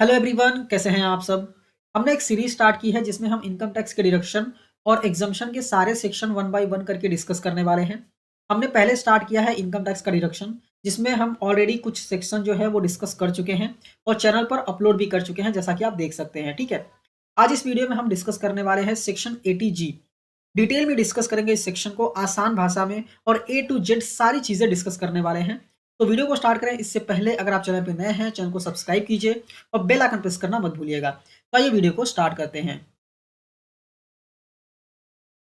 Hello everyone, कैसे हैं आप सब। हमने एक सीरीज स्टार्ट की है जिसमें हम इनकम टैक्स के डिडक्शन और एग्जम्पशन के सारे सेक्शन वन बाय वन करके डिस्कस करने वाले हैं। हमने पहले स्टार्ट किया है इनकम टैक्स का डिडक्शन, जिसमें हम ऑलरेडी कुछ सेक्शन जो है वो डिस्कस कर चुके हैं और चैनल पर अपलोड भी कर चुके हैं, जैसा कि आप देख सकते हैं। ठीक है, आज इस वीडियो में हम डिस्कस करने वाले हैं सेक्शन 80G। डिटेल में डिस्कस करेंगे इस सेक्शन को आसान भाषा में और ए टू जेड सारी चीजें डिस्कस करने वाले हैं। तो वीडियो को स्टार्ट करें इससे पहले अगर आप चैनल पर नए हैं, चैनल को सब्सक्राइब कीजिए और बेल आइकन प्रेस करना मत भूलिएगा। तो आइए वीडियो को स्टार्ट करते हैं।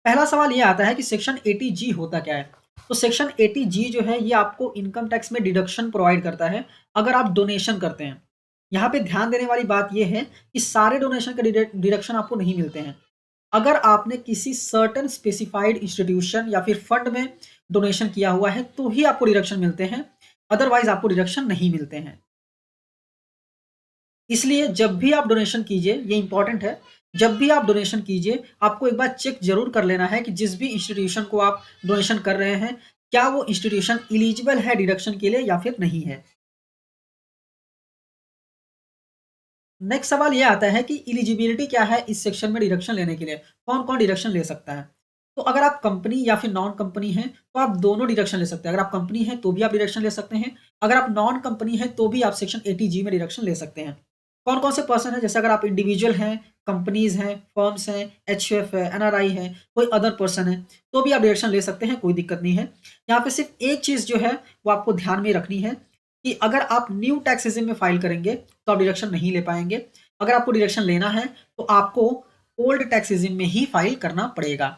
पहला सवाल ये आता है कि सेक्शन 80G होता क्या है। तो सेक्शन 80G जो है ये आपको इनकम टैक्स में डिडक्शन प्रोवाइड करता है अगर आप डोनेशन करते हैं। यहाँ पे ध्यान देने वाली बात यह है कि सारे डोनेशन के डिडक्शन आपको नहीं मिलते हैं। अगर आपने किसी सर्टेन स्पेसिफाइड इंस्टीट्यूशन या फिर फंड में डोनेशन किया हुआ है तो ही आपको डिडक्शन मिलते हैं, अदरवाइज आपको डिडक्शन नहीं मिलते हैं। इसलिए जब भी आप डोनेशन कीजिए, ये इंपॉर्टेंट है, जब भी आप डोनेशन कीजिए आपको एक बार चेक जरूर कर लेना है कि जिस भी इंस्टीट्यूशन को आप डोनेशन कर रहे हैं क्या वो इंस्टीट्यूशन इलिजिबल है डिडक्शन के लिए या फिर नहीं है। नेक्स्ट सवाल ये आता है कि इलिजिबिलिटी क्या है इस सेक्शन में डिडक्शन लेने के लिए, कौन कौन डिडक्शन ले सकता है। तो अगर आप कंपनी या फिर नॉन कंपनी हैं तो आप दोनों डिडक्शन ले सकते हैं। अगर आप कंपनी हैं तो भी आप डिडक्शन ले सकते हैं, अगर आप नॉन कंपनी हैं तो भी आप सेक्शन 80G में डिडक्शन ले सकते हैं। कौन कौन से पर्सन है, जैसे अगर आप इंडिविजुअल हैं, कंपनीज हैं, फर्म्स हैं, एचयूएफ है, एनआरआई है, कोई अदर पर्सन है, तो भी आप डिडक्शन ले सकते हैं, कोई दिक्कत नहीं है। यहाँ पे सिर्फ एक चीज जो है वो आपको ध्यान में रखनी है कि अगर आप न्यू टैक्स सीजन में फाइल करेंगे तो आप डिडक्शन नहीं ले पाएंगे। अगर आपको डिडक्शन लेना है तो आपको ओल्ड टैक्स सीजन में ही फाइल करना पड़ेगा।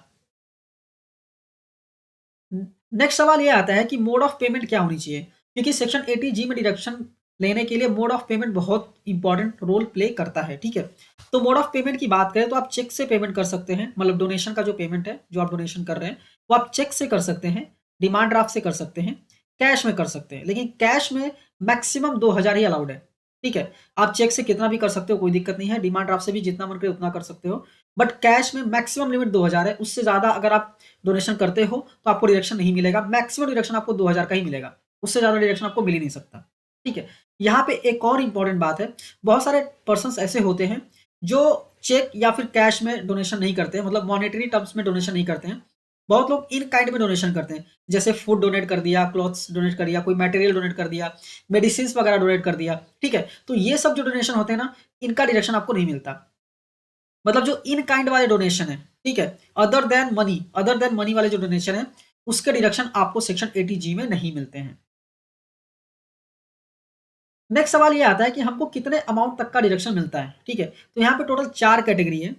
नेक्स्ट सवाल ये आता है कि मोड ऑफ पेमेंट क्या होनी चाहिए, क्योंकि सेक्शन 80G में डिडक्शन लेने के लिए मोड ऑफ पेमेंट बहुत इंपॉर्टेंट रोल प्ले करता है। ठीक है, तो मोड ऑफ पेमेंट की बात करें तो आप चेक से पेमेंट कर सकते हैं, मतलब डोनेशन का जो पेमेंट है जो आप डोनेशन कर रहे हैं वो आप चेक से कर सकते हैं, डिमांड ड्राफ्ट से कर सकते हैं, कैश में कर सकते हैं। लेकिन कैश में मैक्सिमम 2000 ही अलाउड है। ठीक है, आप चेक से कितना भी कर सकते हो, कोई दिक्कत नहीं है, डिमांड ड्राफ्ट से भी जितना मन करे उतना कर सकते हो, बट कैश में मैक्सिमम लिमिट 2000 है। उससे ज्यादा अगर आप डोनेशन करते हो तो आपको डिडक्शन नहीं मिलेगा, मैक्सिमम डिडक्शन आपको 2000 का ही मिलेगा, उससे ज्यादा डिडक्शन आपको मिल ही नहीं सकता। ठीक है, यहाँ पे एक और इंपॉर्टेंट बात है, बहुत सारे पर्सन ऐसे होते हैं जो चेक या फिर कैश में डोनेशन नहीं करते हैं, मतलब मॉनेटरी टर्म्स में डोनेशन नहीं करते हैं। बहुत लोग इन काइंड में डोनेशन करते हैं, जैसे फूड डोनेट कर दिया, क्लॉथ्स डोनेट कर दिया, कोई मटेरियल डोनेट कर दिया, मेडिसिन वगैरह डोनेट कर दिया। ठीक है, तो ये सब जो डोनेशन होते हैं ना, इनका डिडक्शन आपको नहीं मिलता। मतलब जो इन काइंड वाले डोनेशन है, ठीक है, अदर देन मनी वाले जो डोनेशन है उसके डिडक्शन आपको सेक्शन 80G में नहीं मिलते हैं। नेक्स्ट सवाल ये आता है कि हमको कितने अमाउंट तक का डिडक्शन मिलता है। ठीक है, तो यहाँ पे टोटल 4 कैटेगरी है,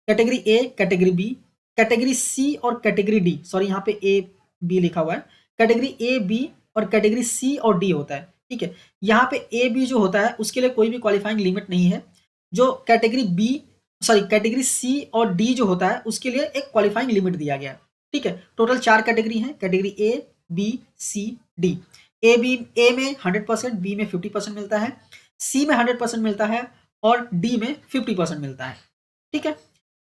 category A, category B, category C और कैटेगरी डी। सॉरी, यहाँ पे ए बी लिखा हुआ है, कैटेगरी ए बी और कैटेगरी सी और डी होता है। ठीक है, यहाँ पे ए बी जो होता है उसके लिए कोई भी क्वालिफाइंग लिमिट नहीं है। जो category B, sorry category C और डी जो होता है उसके लिए एक क्वालिफाइंग लिमिट दिया गया है। ठीक है, टोटल 4 कैटेगरी है, category A B C D. A में 100%, बी में 50% मिलता है, सी में 100% मिलता है और डी में 50% मिलता है। ठीक है,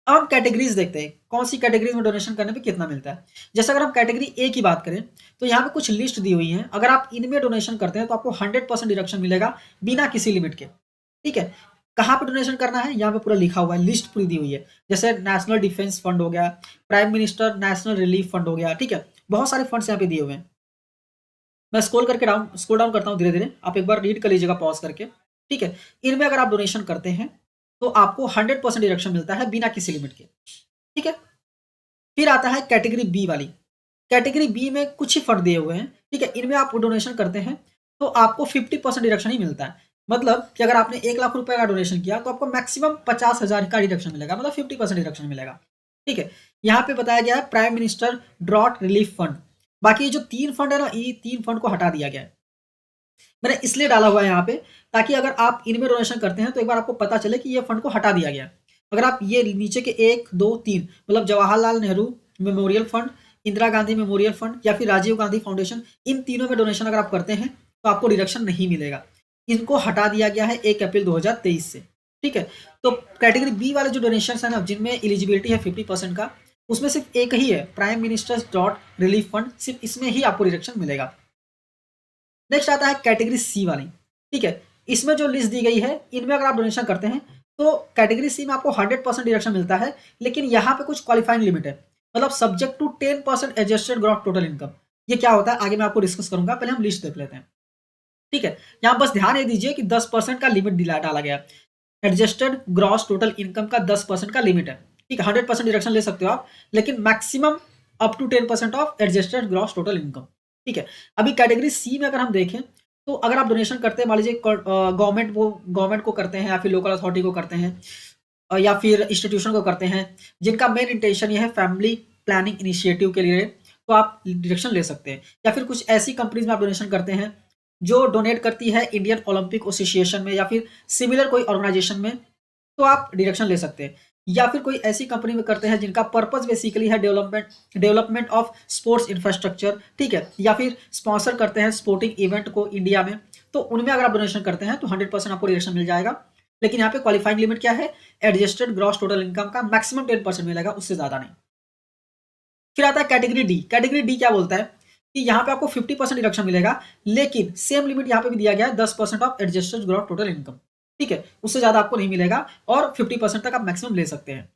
अब हम कैटेगरीज देखते हैं, कौन सी कैटेगरीज में डोनेशन करने पे कितना मिलता है। जैसे अगर हम कैटेगरी ए की बात करें तो यहाँ पे कुछ लिस्ट दी हुई है, अगर आप इनमें डोनेशन करते हैं तो आपको 100% डिडक्शन मिलेगा बिना किसी लिमिट के। ठीक है, कहाँ पे डोनेशन करना है यहाँ पे पूरा लिखा हुआ है, लिस्ट पूरी दी हुई है। जैसे नेशनल डिफेंस फंड हो गया, prime minister national relief fund हो गया। ठीक है, बहुत सारे फंड्स यहाँ पे दिए हुए हैं। मैं स्क्रॉल डाउन करता हूँ धीरे धीरे, आप एक बार रीड कर लीजिएगा पॉज करके। ठीक है, इनमें अगर आप डोनेशन करते हैं तो आपको 100% डिडक्शन मिलता है बिना किसी लिमिट के। ठीक है, फिर आता है कैटेगरी बी वाली। कैटेगरी बी में कुछ ही फंड दिए हुए हैं। ठीक है, इनमें आप डोनेशन करते हैं तो आपको 50% डिडक्शन ही मिलता है। मतलब कि अगर आपने 1 लाख रुपए का डोनेशन किया तो आपको मैक्सिमम 50,000 का डिडक्शन मिलेगा, मतलब 50% डिडक्शन मिलेगा। ठीक है, यहाँ पे बताया गया है prime minister drought relief fund. बाकी ये जो 3 फंड है ना, ये 3 फंड को हटा दिया गया है। मैंने इसलिए डाला हुआ है यहाँ पे ताकि अगर आप इनमें डोनेशन करते हैं तो एक बार आपको पता चले कि ये फंड को हटा दिया गया। अगर आप ये नीचे के 1 2 3, मतलब Jawaharlal Nehru memorial fund, Indira Gandhi memorial fund या फिर राजीव गांधी फाउंडेशन, इन तीनों में डोनेशन अगर आप करते हैं तो आपको डिडक्शन नहीं मिलेगा। इनको हटा दिया गया है 1 अप्रैल 2023 से। ठीक है, तो कैटेगरी बी वाले जो डोनेशन है ना, जिनमें एलिजिबिलिटी है 50% का, उसमें सिर्फ एक ही है, prime ministers dot relief fund, सिर्फ इसमें ही आपको डिडक्शन मिलेगा। नेक्स्ट आता है कैटेगरी सी वाली। ठीक है, इसमें जो लिस्ट दी गई है, इनमें अगर आप डोनेशन करते हैं, तो कैटेगरी सी में आपको 100% डिडक्शन मिलता है, लेकिन यहाँ पे कुछ क्वालिफाइंग लिमिट है, मतलब subject to 10% adjusted gross total income. ये क्या होता है आगे मैं आपको डिस्कस करूंगा, पहले हम लिस्ट देख लेते हैं। ठीक है, यहाँ बस ध्यान ये दीजिए कि 10% का लिमिट डाला गया, एडजस्टेड ग्रॉस टोटल इनकम का 10% का लिमिट है। ठीक है, 100% डिडक्शन ले सकते हो आप, लेकिन maximum up to 10% of adjusted gross total income. ठीक है, अभी कैटेगरी सी में अगर हम देखें, तो अगर आप डोनेशन करते हैं, मान लीजिए गवर्नमेंट को करते हैं, या फिर लोकल अथॉरिटी को करते हैं, या फिर इंस्टीट्यूशन को करते हैं, जिनका मेन इंटेंशन ये है फैमिली प्लानिंग इनिशिएटिव के लिए, तो आप डिडक्शन ले सकते हैं। या फिर कुछ ऐसी कंपनीज में आप डोनेशन करते हैं जो डोनेट करती है इंडियन ओलंपिक एसोसिएशन में, या फिर सिमिलर कोई ऑर्गेनाइजेशन में, तो आप डिडक्शन ले सकते हैं। या फिर कोई ऐसी कंपनी में करते हैं जिनका पर्पस बेसिकली है डेवलपमेंट ऑफ स्पोर्ट्स इंफ्रास्ट्रक्चर, ठीक है, या फिर स्पॉन्सर करते हैं स्पोर्टिंग इवेंट को इंडिया में, तो उनमें अगर आप डोनेशन करते हैं तो 100% आपको डिडक्शन मिल जाएगा। लेकिन यहाँ पे क्वालिफाइंग लिमिट क्या है, एडजस्टेड ग्रॉस टोटल इनकम का मैक्सिमम 10% मिलेगा, उससे ज्यादा नहीं। फिर आता है कैटेगरी डी। कैटेगरी डी क्या बोलता है कि यहाँ पे आपको 50% डिडक्शन मिलेगा, लेकिन सेम लिमिट यहाँ पे भी दिया गया है, 10% of adjusted gross total income. ठीक है, उससे ज्यादा आपको नहीं मिलेगा, और 50% तक आप मैक्सिमम ले सकते हैं।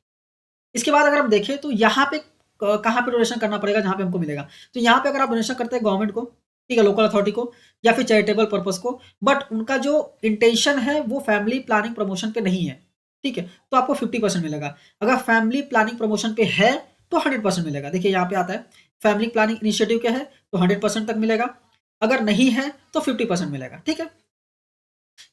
इसके बाद अगर हम देखें तो यहाँ पे कहाँ पे डोनेशन करना पड़ेगा जहाँ पे हमको मिलेगा, तो यहाँ पे अगर आप डोनेशन करते हैं गवर्नमेंट को, ठीक है, लोकल अथॉरिटी को, या फिर चैरिटेबल पर्पस को, बट उनका जो इंटेंशन है वो फैमिली प्लानिंग प्रमोशन पे नहीं है, ठीक है, तो आपको 50% मिलेगा। अगर फैमिली प्लानिंग प्रमोशन पे है तो 100% मिलेगा। देखिए यहाँ पे आता है फैमिली प्लानिंग इनिशिएटिव क्या है, तो 100% तक मिलेगा, अगर नहीं है तो 50% मिलेगा। ठीक है,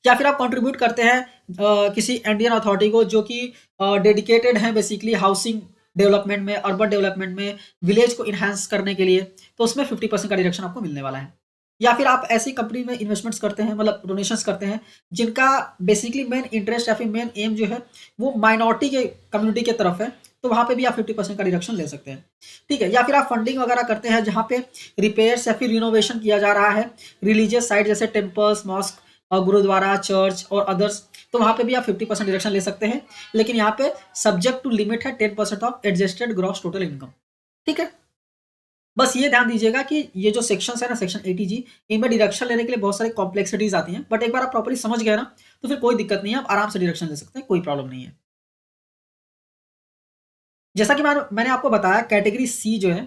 या फिर आप कंट्रीब्यूट करते हैं किसी इंडियन अथॉरिटी को जो कि डेडिकेटेड है बेसिकली हाउसिंग डेवलपमेंट में, अर्बन डेवलपमेंट में, विलेज को इन्हांस करने के लिए, तो उसमें 50% का डिडक्शन आपको मिलने वाला है। या फिर आप ऐसी कंपनी में इन्वेस्टमेंट्स करते हैं, मतलब डोनेशंस करते हैं, जिनका बेसिकली मेन इंटरेस्ट या फिर मेन एम जो है वो माइनॉरिटी के कम्युनिटी के तरफ है, तो वहाँ पे भी आप 50% का डिडक्शन ले सकते हैं। ठीक है, या फिर आप फंडिंग वगैरह करते हैं जहाँ पे रिपेयर्स या फिर रिनोवेशन किया जा रहा है रिलीजियस साइट, जैसे टेम्पल्स, मॉस्क और गुरुद्वारा, चर्च और अदर्स, तो वहाँ पे भी आप 50% डिडक्शन ले सकते हैं, लेकिन यहाँ पे सब्जेक्ट टू लिमिट है 10% of adjusted gross total income. ठीक है, बस ये ध्यान दीजिएगा कि ये जो सेक्शंस है ना, सेक्शन 80G, इनमें डिडक्शन लेने के लिए बहुत सारी कॉम्प्लेक्सिटीज आती हैं, बट एक बार आप प्रॉपर्ली समझ गए ना, तो फिर कोई दिक्कत नहीं है, आप आराम से डिडक्शन ले सकते हैं, कोई प्रॉब्लम नहीं है। जैसा कि मैंने आपको बताया, कैटेगरी सी जो है,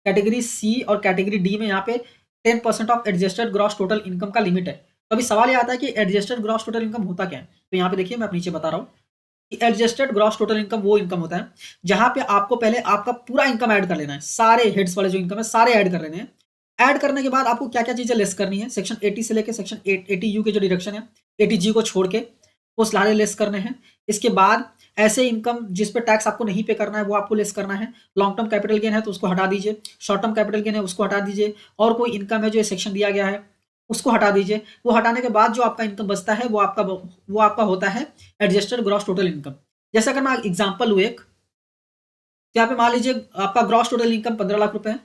कैटेगरी सी और कैटेगरी डी में यहाँ पे 10% of adjusted gross total income का लिमिट है। तो अभी सवाल ये आता है कि एडजस्टेड ग्रॉस टोटल इनकम होता क्या है, तो यहाँ पे देखिए मैं आप नीचे बता रहा हूँ कि एडजस्टेड ग्रॉस टोटल इनकम वो इनकम होता है जहां पे आपको पहले आपका पूरा इनकम ऐड कर लेना है, सारे हेड्स वाले जो इनकम है सारे ऐड कर लेने हैं। ऐड करने के बाद आपको क्या क्या चीजें लेस करनी है, सेक्शन 80 से लेके सेक्शन 80U के जो डिडक्शन है, 80G को छोड़ के वो सारे लेस करने हैं। इसके बाद ऐसे इनकम जिस पे टैक्स आपको नहीं पे करना है वो आपको लेस करना है। लॉन्ग टर्म कैपिटल गेन है तो उसको हटा दीजिए, शॉर्ट टर्म कैपिटल गेन है उसको हटा दीजिए, और कोई इनकम है जो ये सेक्शन दिया गया है उसको हटा दीजिए। वो हटाने के बाद जो आपका इनकम बचता है वो आपका होता है एडजस्टेड ग्रॉस टोटल इनकम। जैसे अगर मैं एग्जांपल लूँ एक, तो यहाँ पे मान लीजिए आपका ग्रॉस टोटल इनकम 15 लाख रुपए है,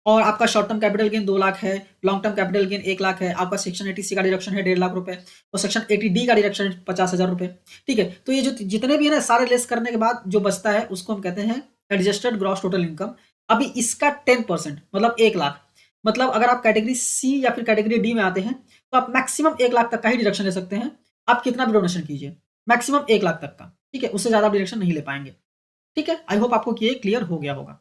और आपका short term capital gain 2 lakh है, long term capital gain 1 lakh है, आपका सेक्शन 80C का डिडक्शन है 1.5 लाख रुपए, और सेक्शन 80D का डिडक्शन है 50,000 रुपए। ठीक है, तो ये जो जितने भी है ना सारे लेस करने के बाद जो बचता है उसको हम कहते हैं एडजस्टेड ग्रॉस टोटल इनकम। अभी इसका 10% मतलब 1 लाख, मतलब अगर आप कैटेगरी सी या फिर कैटेगरी डी में आते हैं तो आप मैक्सिमम 1 लाख तक का ही डिडक्शन ले सकते हैं। आप कितना भी डोनेशन कीजिए, मैक्सिमम 1 लाख तक का, ठीक है, उससे ज्यादा आप डिडक्शन नहीं ले पाएंगे। ठीक है, आई होप आपको ये क्लियर हो गया होगा।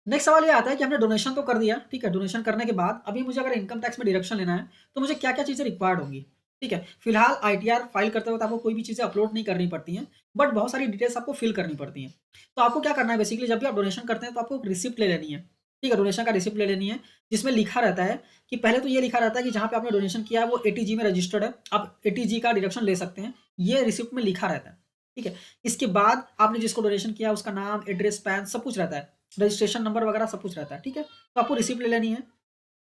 नेक्स्ट सवाल ये आता है कि हमने डोनेशन तो कर दिया, ठीक है, डोनेशन करने के बाद अभी मुझे अगर इनकम टैक्स में डिडक्शन लेना है तो मुझे क्या क्या चीज़ें रिक्वायर्ड होंगी। ठीक है, फिलहाल आईटीआर फाइल करते वक्त आपको कोई भी चीज़ें अपलोड नहीं करनी पड़ती हैं, बट बहुत सारी डिटेल्स आपको फिल करनी पड़ती हैं। तो आपको क्या करना है, बेसिकली जब भी आप डोनेशन करते हैं तो आपको रिसिप्ट ले लेनी है। ठीक है, डोनेशन का रिसिप्ट ले लेनी है, जिसमें लिखा रहता है कि पहले तो ये लिखा रहता है कि जहाँ पे आपने डोनेशन किया है वो 80G में रजिस्टर्ड है, आप 80G का डिडक्शन ले सकते हैं, ये रिसिप्ट में लिखा रहता है। ठीक है, इसके बाद आपने जिसको डोनेशन किया उसका नाम, एड्रेस, पैन सब कुछ रहता है, रजिस्ट्रेशन नंबर वगैरह सब कुछ रहता है। ठीक है, तो आपको रिसिप्ट ले लेनी है।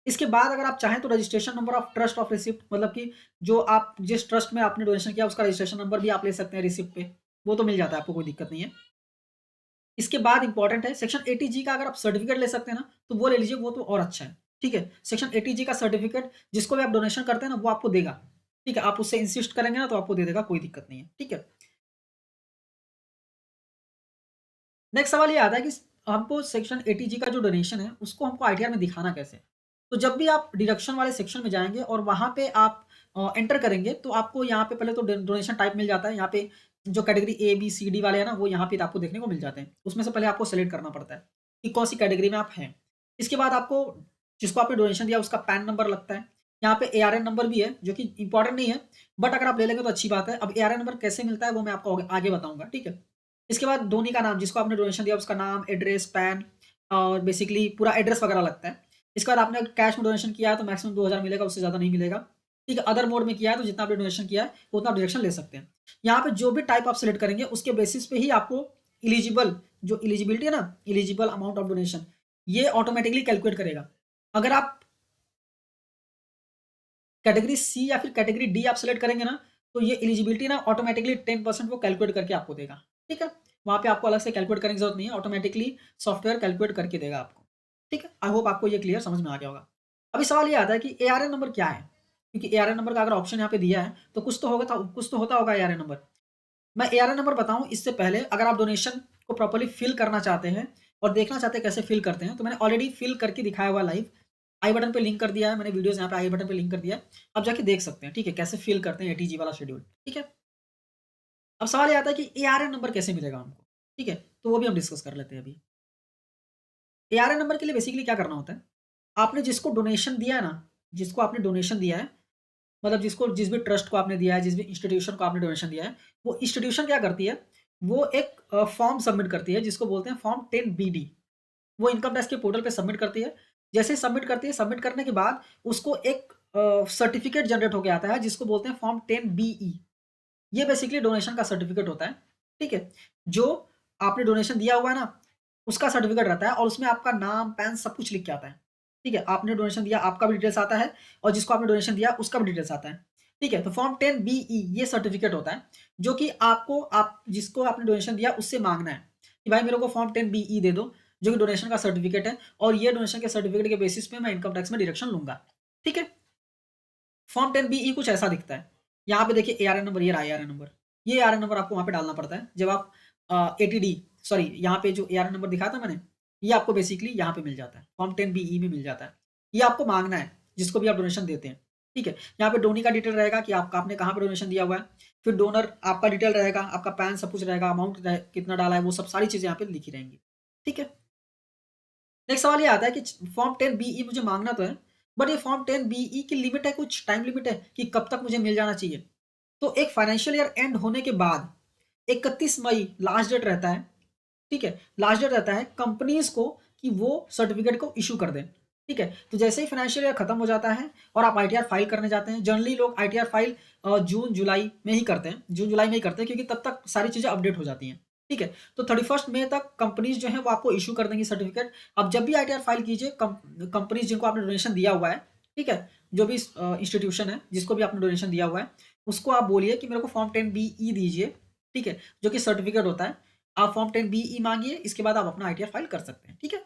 इसके बाद अगर आप चाहें तो registration number of trust of receipt, मतलब कि जो आप जिस ट्रस्ट में आपने डोनेशन किया उसका रजिस्ट्रेशन नंबर भी आप ले सकते हैं रिसिप्ट पे, वो तो मिल जाता है आपको, कोई दिक्कत नहीं है। इसके बाद इंपॉर्टेंट है सेक्शन 80G का, अगर आप सर्टिफिकेट ले सकते हैं ना तो वो ले लीजिए, वो तो और अच्छा है। ठीक है, सेक्शन 80G का सर्टिफिकेट जिसको भी आप डोनेशन करते हैं ना वो आपको देगा। ठीक है, आप उससे इंसिस्ट करेंगे ना तो आपको दे देगा, कोई दिक्कत नहीं है। ठीक है, नेक्स्ट सवाल ये आता है कि हमको सेक्शन 80G का जो डोनेशन है उसको हमको आईटीआर में दिखाना कैसे। तो जब भी आप डिडक्शन वाले सेक्शन में जाएँगे और वहाँ पे आप एंटर करेंगे, तो आपको यहाँ पे पहले तो डोनेशन टाइप मिल जाता है। यहाँ पे जो category A, B, C, D वाले हैं ना, वो यहाँ पे आपको देखने को मिल जाते हैं। उसमें से पहले आपको सेलेक्ट करना पड़ता है कि कौन-सी कैटेगरी में आप हैं। इसके बाद आपको जिसको आपने डोनेशन दिया उसका पैन नंबर लगता है। यहाँ पे एआरएन नंबर भी है, जो कि इम्पोर्टेंट नहीं है, बट अगर आप ले लेंगे तो अच्छी बात है। अब एआरएन नंबर कैसे मिलता है वो मैं आपको आगे बताऊँगा, ठीक है? इसके बाद डोनी का नाम, जिसको आपने डोनेशन दिया उसका नाम, एड्रेस, पैन और बेसिकली पूरा एड्रेस वगैरह लगता है। इसके बाद आपने कैश में डोनेशन किया है तो मैक्सिमम 2000 मिलेगा, उससे ज़्यादा नहीं मिलेगा। ठीक है, अदर मोड में किया है तो जितना आपने डोनेशन किया है उतना आप डिडक्शन ले सकते हैं। यहाँ पे जो भी टाइप आप सेलेक्ट करेंगे उसके बेसिस पे ही आपको एलिजिबल, जो एलिजिबिलिटी है ना, एलिजिबल अमाउंट ऑफ डोनेशन, ये ऑटोमेटिकली कैलकुलेट करेगा। अगर आप कैटेगरी सी या फिर कैटेगरी डी आप सेलेक्ट करेंगे ना, तो ये एलिजिबिलिटी ना ऑटोमेटिकली 10% वो कैलकुलेट करके आपको देगा। ठीक है? वहाँ पे आपको अलग से कैलकुलेट करने की ज़रूरत नहीं है, ऑटोमेटिकली सॉफ्टवेयर कैलकुलेट करके देगा आपको। ठीक है? आई होप आपको ये क्लियर समझ में आ गया होगा। अभी सवाल ये आता है कि एआरएन नंबर क्या है? क्योंकि एआरएन नंबर का अगर ऑप्शन यहाँ पे दिया है, तो कुछ तो होता होगा एआरएन नंबर। मैं एआरएन नंबर बताऊँ इससे पहले, अगर आप डोनेशन को प्रॉपर्ली फिल करना चाहते हैं और देखना चाहते हैं कैसे फिल करते हैं, तो मैंने ऑलरेडी फिल करके दिखाया हुआ लाइव। आई बटन पे लिंक कर दिया है मैंने, वीडियोज़ यहाँ पे आई बटन पे लिंक कर दिया है। आप जाके देख सकते हैं, ठीक है? कैसे फिल करते हैं एटीजी वाला शेड्यूल, ठीक है? अब सवाल ये आता है कि एआरएन नंबर कैसे मिलेगा हमको, ठीक है? तो वो भी हम डिस्कस कर लेते हैं अभी। एआरएन नंबर के लिए बेसिकली क्या करना होता है, आपने जिसको डोनेशन दिया है ना, जिसको आपने डोनेशन दिया है, मतलब जिसको जिस भी ट्रस्ट को आपने दिया है, जिस भी इंस्टीट्यूशन को आपने डोनेशन दिया है, वो इंस्टीट्यूशन क्या करती है, वो एक फॉर्म सबमिट करती है जिसको बोलते हैं फॉर्म 10 बीडी। वो इनकम टैक्स के पोर्टल पे सबमिट करती है। जैसे ही सबमिट करती है, सबमिट करने के बाद उसको एक सर्टिफिकेट जनरेट होके आता है जिसको बोलते हैं फॉर्म 10 बीई। ये बेसिकली डोनेशन का सर्टिफिकेट होता है, ठीक है? जो आपने डोनेशन दिया हुआ है ना, उसका सर्टिफिकेट रहता है और उसमें आपका नाम, पैन सब कुछ लिख के आता है, ठीक है? आपने डोनेशन दिया, आपका भी डिटेल्स आता है और जिसको आपने डोनेशन दिया, उसका भी डिटेल्स आता है, ठीक है? तो फॉर्म 10 बीई ये सर्टिफिकेट होता है, जो कि आपको आप जिसको आपने डोनेशन दिया उससे माँगना है कि भाई मेरे को फॉर्म 10 बीई दे दो, जो कि डोनेशन का सर्टिफिकेट है और ये डोनेशन के सर्टिफिकेट के बेसिस पे मैं इनकम टैक्स में डिडक्शन लूँगा, ठीक है? फॉर्म 10 बीई कुछ ऐसा दिखता है। यहाँ पे देखिए एआरएन नंबर, ये रहा एआरएन नंबर। ये एआरएन नंबर आपको वहाँ पे डालना पड़ता है। जब आप एटीडी सॉरी यहाँ पे जो एआरएन नंबर दिखाया था मैंने, ये आपको बेसिकली यहाँ पे मिल जाता है। फॉर्म 10 बीई में मिल जाता है। ये आपको माँगना है, जिसको भी आप डोनेशन देते हैं, ठीक है? यहाँ पे डोनी का डिटेल रहेगा कि आपने कहाँ पे डोनेशन दिया हुआ है। फिर डोनर आपका डिटेल रहेगा, आपका पैन सब कुछ रहेगा, अमाउंट कितना डाला है, वो सब सारी चीज़ें यहाँ पे लिखी रहेंगी, ठीक है? नेक्स्ट सवाल ये आता है कि फॉर्म 10 बीई मुझे मांगना तो है, बट ये फॉर्म 10 बीई की लिमिट है, कुछ टाइम लिमिट है कि कब तक मुझे मिल जाना चाहिए। तो एक फाइनेंशियल ईयर एंड होने के बाद 31 मई लास्ट डेट रहता है, ठीक है? लास्ट डेट रहता है कंपनीज को कि वो सर्टिफिकेट को इशू कर दें, ठीक है? तो जैसे ही फाइनेंशियल ईयर खत्म हो जाता है और आप आईटीआर फाइल करने जाते हैं, जनरली लोग आईटीआर फाइल जून जुलाई में ही करते हैं, जून जुलाई में ही करते हैं क्योंकि तब तक सारी चीज़ें अपडेट हो जाती हैं, ठीक है? तो 31 मई तक कंपनीज जो है वो आपको इशू कर देंगी सर्टिफिकेट। अब जब भी आईटीआर फाइल कीजिए, कंपनीज जिनको आपने डोनेशन दिया हुआ है, ठीक है? जो भी इंस्टीट्यूशन है जिसको भी आपने डोनेशन दिया हुआ है, उसको आप बोलिए कि मेरे को फॉर्म 10 बीई दीजिए, ठीक है? जो कि सर्टिफिकेट होता है। आप फॉर्म 10 बीई माँगिए, इसके बाद आप अपना आईटीआर फाइल कर सकते हैं, ठीक है?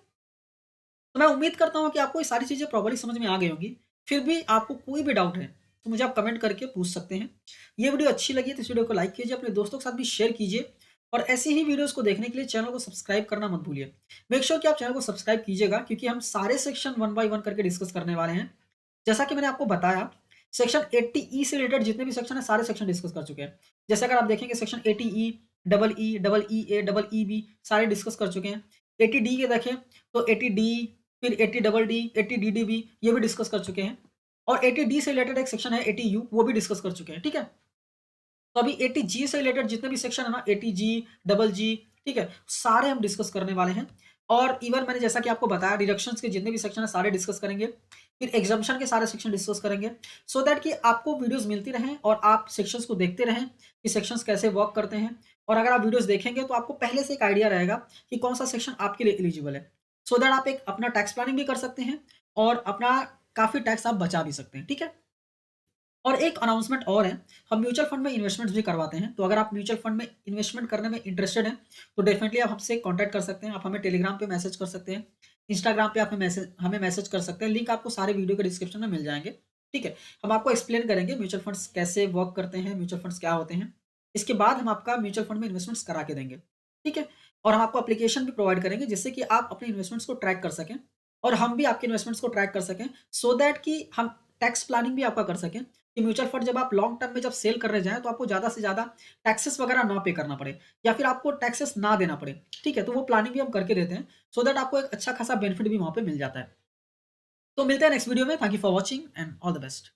तो मैं उम्मीद करता हूँ कि आपको ये सारी चीज़ें प्रॉपर्ली समझ में आ गई होंगी। फिर भी आपको कोई भी डाउट है, तो मुझे आप कमेंट करके पूछ सकते हैं। ये वीडियो अच्छी लगी है तो इस वीडियो को लाइक कीजिए, अपने दोस्तों के साथ भी शेयर कीजिए और ऐसी ही वीडियोज़ को देखने के लिए चैनल को सब्सक्राइब करना मत भूलिए। मेक श्योर कि आप चैनल को सब्सक्राइब कीजिएगा क्योंकि हम सारे सेक्शन वन बाय वन करके डिस्कस करने वाले हैं। जैसा कि मैंने आपको बताया, सेक्शन 80 ई से रिलेटेड जितने भी सेक्शन हैं, सारे सेक्शन डिस्कस कर चुके हैं। जैसे अगर आप देखेंगे सेक्शन 80 ई, डबल ई ए, डबल ई बी सारे डिस्कस कर चुके हैं। 80 डी के देखें तो 80 डी, फिर 80 double D, 80 D D B ये भी डिस्कस कर चुके हैं और 80 डी से रिलेटेड एक सेक्शन है 80 यू, वो भी डिस्कस कर चुके हैं, ठीक है? तो अभी 80 जी से रिलेटेड जितने भी सेक्शन है ना, 80 जी, डबल जी, ठीक है? सारे हम डिस्कस करने वाले हैं और इवन मैंने जैसा कि आपको बताया डिडक्शंस के जितने भी सेक्शन है सारे डिस्कस करेंगे। फिर एग्जम्पशन के सारे सेक्शन डिस्कस करेंगे सो दैट कि आपको वीडियोज़ मिलती रहें और आप सेक्शंस को देखते रहें कि सेक्शंस कैसे वर्क करते हैं और अगर आप वीडियोज़ देखेंगे तो आपको पहले से एक आइडिया रहेगा कि कौन-सा सेक्शन आपके लिए एलिजिबल है। सो दैट आप एक अपना टैक्स प्लानिंग भी कर सकते हैं और अपना काफ़ी टैक्स आप बचा भी सकते हैं, ठीक है? और एक अनाउंसमेंट और है, हम म्यूचुअल फंड में इन्वेस्टमेंट्स भी करवाते हैं, तो अगर आप म्यूचुअल फंड में इन्वेस्टमेंट करने में इंटरेस्टेड हैं, तो डेफिनिटली आप हमसे कॉन्टैक्ट कर सकते हैं। आप हमें टेलीग्राम पे मैसेज कर सकते हैं, इंस्टाग्राम पे आप हमें मैसेज कर सकते हैं, लिंक आपको सारे वीडियो के डिस्क्रिप्शन में मिल जाएँगे, ठीक है? हम आपको एक्सप्लेन करेंगे म्यूचुअल फंड्स कैसे वर्क करते हैं, म्यूचुअल फंड्स क्या होते हैं। इसके बाद हम आपका म्यूचुअल फंड में इन्वेस्टमेंट्स करा के देंगे, ठीक है? और हम आपको एप्लीकेशन भी प्रोवाइड करेंगे जिससे कि आप अपने इन्वेस्टमेंट्स को ट्रैक कर सकें और हम भी आपके इन्वेस्टमेंट्स को ट्रैक कर सकें, सो दैट कि हम टैक्स प्लानिंग भी आपका कर सकें कि म्यूचुअल फंड जब आप लॉन्ग टर्म में जब सेल करने जाएँ तो आपको ज़्यादा से ज़्यादा टैक्सेस वगैरह ना पे करना पड़े या फिर आपको टैक्सेस ना देना पड़े, ठीक है? तो वो प्लानिंग भी हम करके देते हैं, सो दैट आपको एक अच्छा खासा बेनिफिट भी वहाँ पे मिल जाता है। तो मिलते हैं नेक्स्ट वीडियो में, thank you for watching and all the best.